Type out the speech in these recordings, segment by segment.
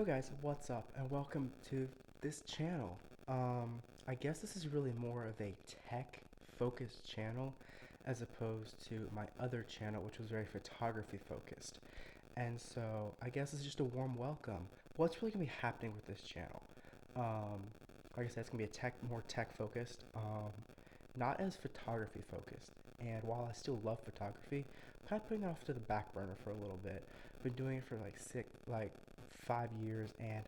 Yo guys, what's up and welcome to this channel. I guess this is really more of a tech focused channel as opposed to my other channel which was very photography focused. And so I guess it's just a warm welcome. What's really gonna be happening with this channel? Like I said, it's gonna be more tech focused, not as photography focused. And while I still love photography, I'm kind of putting it off to the back burner for a little bit. Been doing it for like 5 years, and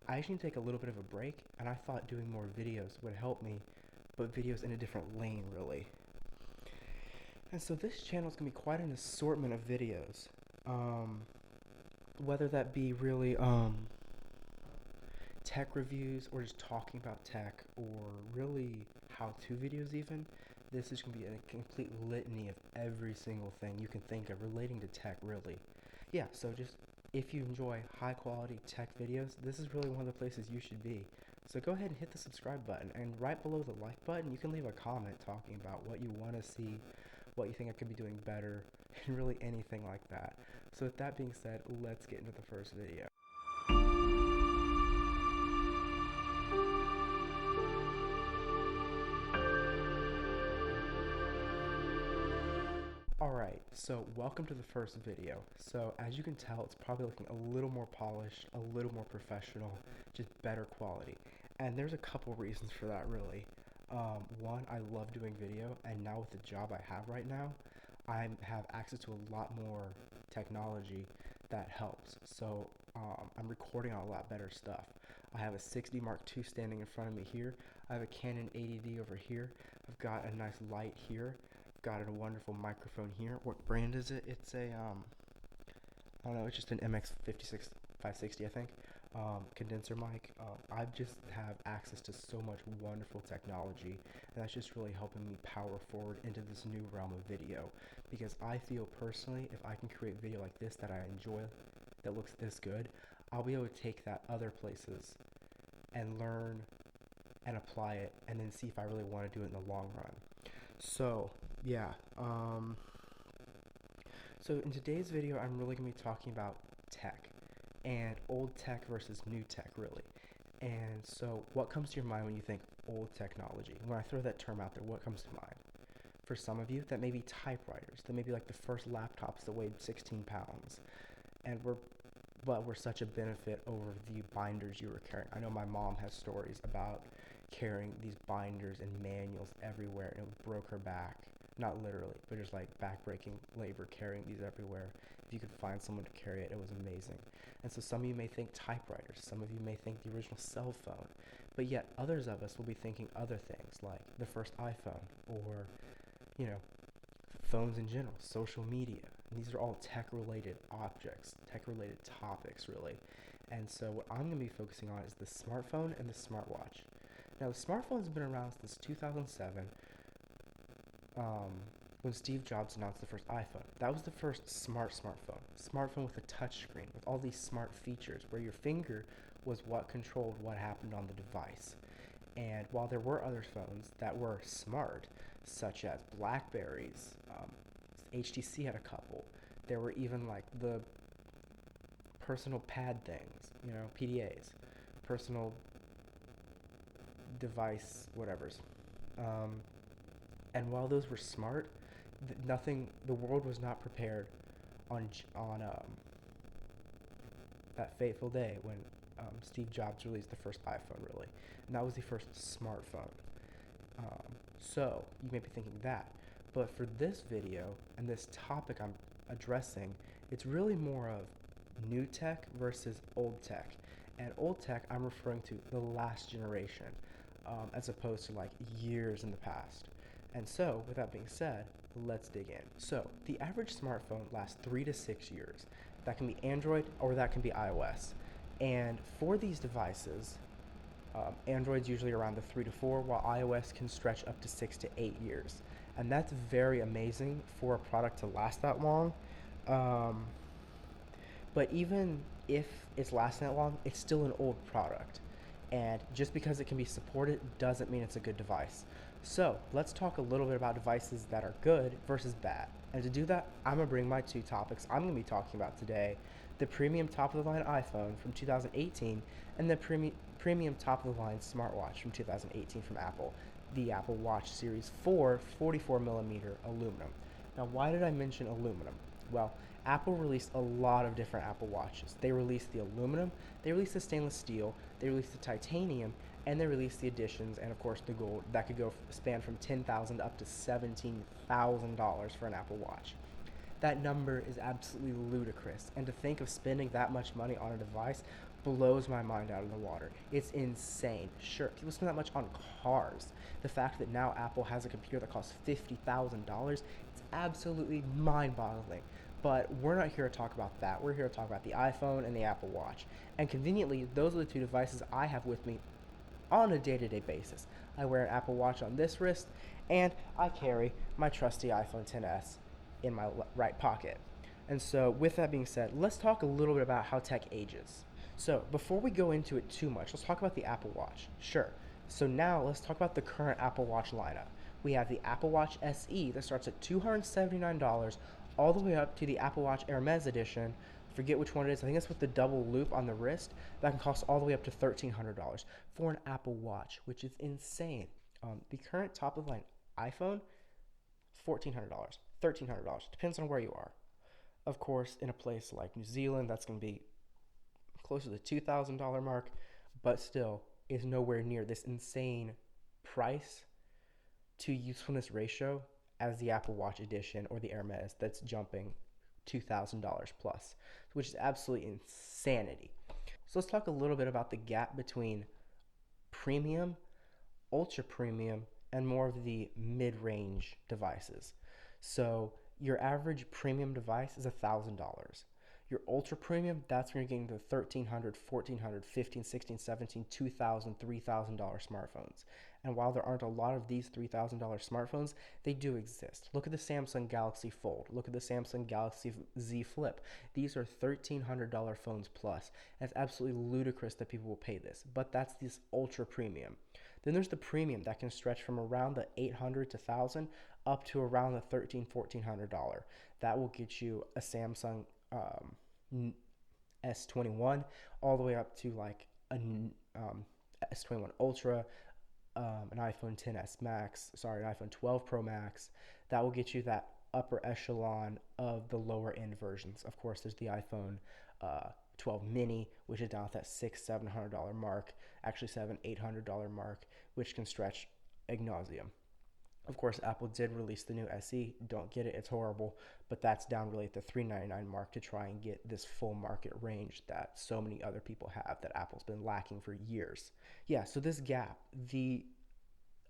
I actually need to take a little bit of a break, and I thought doing more videos would help me, but videos in a different lane really. And so this channel is going to be quite an assortment of videos, whether that be really tech reviews or just talking about tech or really how-to videos even. This is going to be a complete litany of every single thing you can think of relating to tech really. Yeah, so just if you enjoy high quality tech videos, this is really one of the places you should be. So go ahead and hit the subscribe button, and right below the like button you can leave a comment talking about what you want to see, what you think I could be doing better, and really anything like that. So with that being said, let's get into the first video. Alright, so welcome to the first video. So as you can tell, it's probably looking a little more polished, a little more professional, just better quality. And there's a couple reasons for that really. One, I love doing video, and now with the job I have right now, I have access to a lot more technology that helps. So I'm recording on a lot better stuff. I have a 6D Mark II standing in front of me here. I have a Canon 80D over here. I've got a nice light here. Got a wonderful microphone here. What brand is it? It's a I don't know, it's just an MX56 560 I think, condenser mic. I just have access to so much wonderful technology, and that's just really helping me power forward into this new realm of video, because I feel personally if I can create video like this that I enjoy, that looks this good, I'll be able to take that other places and learn and apply it, and then see if I really want to do it in the long run. So yeah, so in today's video I'm really going to be talking about tech, and old tech versus new tech really. And so what comes to your mind when you think old technology? When I throw that term out there, what comes to mind? For some of you, that may be typewriters, that may be like the first laptops that weighed 16 pounds, and were such a benefit over the binders you were carrying. I know my mom has stories about carrying these binders and manuals everywhere, and it broke her back. Not literally, but just like back-breaking labor carrying these everywhere. If you could find someone to carry it, it was amazing. And so some of you may think typewriters, some of you may think the original cell phone, but yet others of us will be thinking other things like the first iPhone, or, you know, phones in general, social media. And these are all tech-related objects, tech-related topics really. And so what I'm going to be focusing on is the smartphone and the smartwatch. Now the smartphone has been around since 2007, when Steve Jobs announced the first iPhone. That was the first smartphone with a touch screen, with all these smart features where your finger was what controlled what happened on the device. And while there were other phones that were smart, such as Blackberries, HTC had a couple. There were even like the personal pad things, you know, PDAs, personal device whatevers. And while those were smart, the world was not prepared on that fateful day when Steve Jobs released the first iPhone really, and that was the first smartphone. So you may be thinking that, but for this video and this topic I'm addressing, it's really more of new tech versus old tech. And old tech, I'm referring to the last generation, as opposed to like years in the past. And so, with that being said, let's dig in. So, the average smartphone lasts 3 to 6 years. That can be Android or that can be iOS. And for these devices, Android's usually around the 3 to 4, while iOS can stretch up to 6 to 8 years. And that's very amazing for a product to last that long. But even if it's lasting that long, it's still an old product. And just because it can be supported doesn't mean it's a good device. So let's talk a little bit about devices that are good versus bad. And to do that, I'm going to bring my two topics I'm going to be talking about today the premium top of the line iPhone from 2018, and the premium top of the line smartwatch from 2018 from Apple, the Apple Watch Series 4 44 millimeter aluminum. Now, why did I mention aluminum? Well, Apple released a lot of different Apple Watches. They released the aluminum, they released the stainless steel, they released the titanium, and they released the editions, and of course the gold that could go span from $10,000 up to $17,000 for an Apple Watch. That number is absolutely ludicrous, and to think of spending that much money on a device blows my mind out of the water. It's insane. Sure, people spend that much on cars. The fact that now Apple has a computer that costs $50,000, it's absolutely mind-boggling. But we're not here to talk about that. We're here to talk about the iPhone and the Apple Watch. And conveniently, those are the two devices I have with me on a day-to-day basis. I wear an Apple Watch on this wrist, and I carry my trusty iPhone XS in my right pocket. And so, with that being said, let's talk a little bit about how tech ages. So, before we go into it too much, let's talk about the Apple Watch. Sure. So, now let's talk about the current Apple Watch lineup. We have the Apple Watch SE that starts at $279 all the way up to the Apple Watch Hermes edition. Forget which one it is. I think it's with the double loop on the wrist. That can cost all the way up to $1,300 for an Apple Watch, which is insane. The current top of the line iPhone, $1,400, $1,300. Depends on where you are. Of course, in a place like New Zealand, that's going to be closer to the $2,000 mark, but still is nowhere near this insane price to usefulness ratio as the Apple Watch edition or the Hermes that's jumping $2,000 plus, which is absolutely insanity. So let's talk a little bit about the gap between premium, ultra premium, and more of the mid range devices. So your average premium device is $1,000. Your ultra premium, that's when you're getting the $1,300, $1,400, $1,500, $1,600, $1,700, $2,000, $3,000 smartphones. And while there aren't a lot of these $3,000 smartphones, they do exist. Look at the Samsung Galaxy Fold. Look at the Samsung Galaxy Z Flip. These are $1,300 phones plus. And it's absolutely ludicrous that people will pay this. But that's this ultra premium. Then there's the premium that can stretch from around the $800 to $1,000 up to around the $1,300, $1,400. That will get you a Samsung S21 all the way up to like an S21 Ultra, an iPhone XS Max, sorry, an iPhone 12 Pro Max. That will get you that upper echelon of the lower end versions. Of course, there's the iPhone 12 mini, which is down at that $600-$700 mark, actually $700-$800 mark, which can stretch ad nauseum. Of course, Apple did release the new SE. Don't get it, it's horrible, but that's down really at the $399 mark to try and get this full market range that so many other people have that Apple's been lacking for years. Yeah, so this gap, the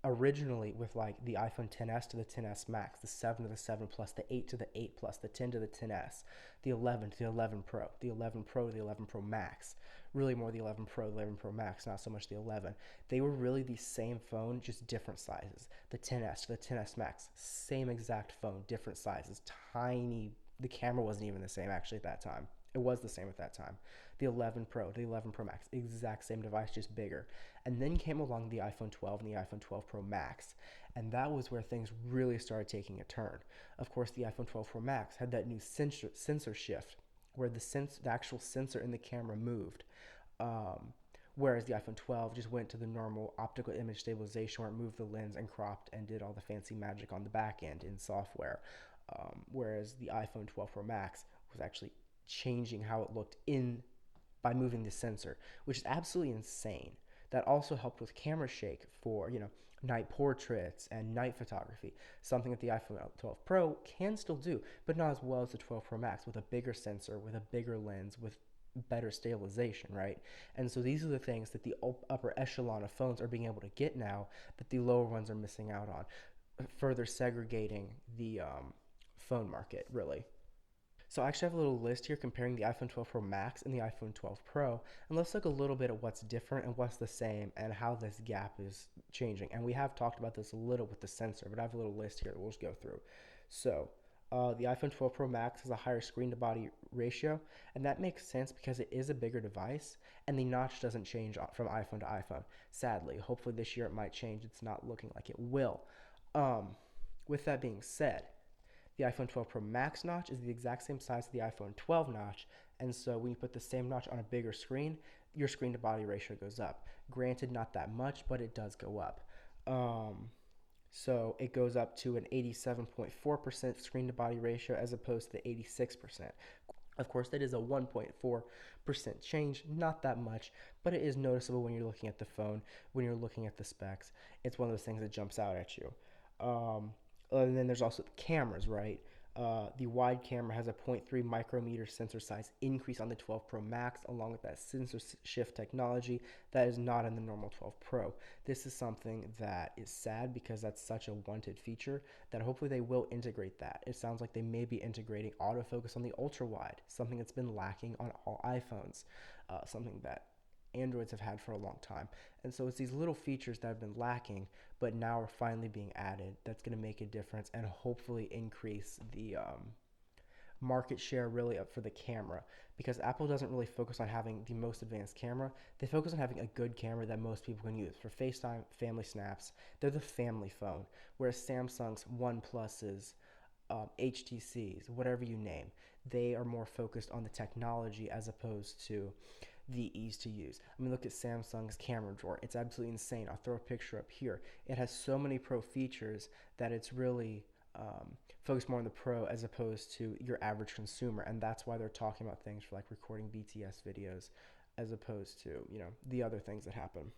originally with like the iPhone XS to the XS Max, the 7 to the 7 Plus, the 8 to the 8 Plus, the 10 to the XS, the 11 to the 11 Pro, the 11 Pro to the 11 Pro Max, really more the 11 Pro, the 11 Pro Max, not so much the 11. They were really the same phone, just different sizes. The XS to the XS Max, same exact phone, different sizes, tiny. The camera wasn't even the same actually at that time. It was the same at that time. The 11 Pro, the 11 Pro Max, exact same device, just bigger. And then came along the iPhone 12 and the iPhone 12 Pro Max. And that was where things really started taking a turn. Of course, the iPhone 12 Pro Max had that new sensor shift where the actual sensor in the camera moved. Whereas the iPhone 12 just went to the normal optical image stabilization where it moved the lens and cropped and did all the fancy magic on the back end in software. Whereas the iPhone 12 Pro Max was actually changing how it looked in by moving the sensor, which is absolutely insane. That also helped with camera shake for, night portraits and night photography, something that the iPhone 12 Pro can still do, but not as well as the 12 Pro Max with a bigger sensor, with a bigger lens, with better stabilization, right? And so these are the things that the upper echelon of phones are being able to get now that the lower ones are missing out on, further segregating the phone market, really. So I actually have a little list here comparing the iPhone 12 Pro Max and the iPhone 12 Pro, and let's look a little bit at what's different and what's the same and how this gap is changing. And we have talked about this a little with the sensor, but I have a little list here that we'll just go through. So the iPhone 12 Pro Max has a higher screen to body ratio, and that makes sense because it is a bigger device, and the notch doesn't change from iPhone to iPhone. Sadly, hopefully this year it might change. It's not looking like it will. Um, with that being said, the iPhone 12 Pro Max notch is the exact same size as the iPhone 12 notch. And so when you put the same notch on a bigger screen, your screen to body ratio goes up. Granted, not that much, but it does go up. So it goes up to an 87.4% screen to body ratio as opposed to the 86%. Of course, that is a 1.4% change, not that much, but it is noticeable when you're looking at the phone, when you're looking at the specs. It's one of those things that jumps out at you. Um, and then there's also the cameras, right? The wide camera has a zero point 0.3 micrometer sensor size increase on the 12 Pro Max, along with that sensor shift technology that is not in the normal 12 Pro. This is something that is sad because that's such a wanted feature that hopefully they will integrate that. It sounds like they may be integrating autofocus on the ultra wide, something that's been lacking on all iPhones, something that Androids have had for a long time. And so it's these little features that have been lacking, but now are finally being added. That's going to make a difference and hopefully increase the market share really up for the camera, because Apple doesn't really focus on having the most advanced camera. They focus on having a good camera that most people can use for FaceTime, family snaps. They're the family phone, whereas Samsung's, OnePlus's, HTC's, whatever you name, they are more focused on the technology as opposed to the ease to use. I mean, look at Samsung's camera drawer. It's absolutely insane. I'll throw a picture up here. It has so many pro features that it's really focused more on the pro as opposed to your average consumer, and that's why they're talking about things for like recording BTS videos as opposed to, the other things that happen.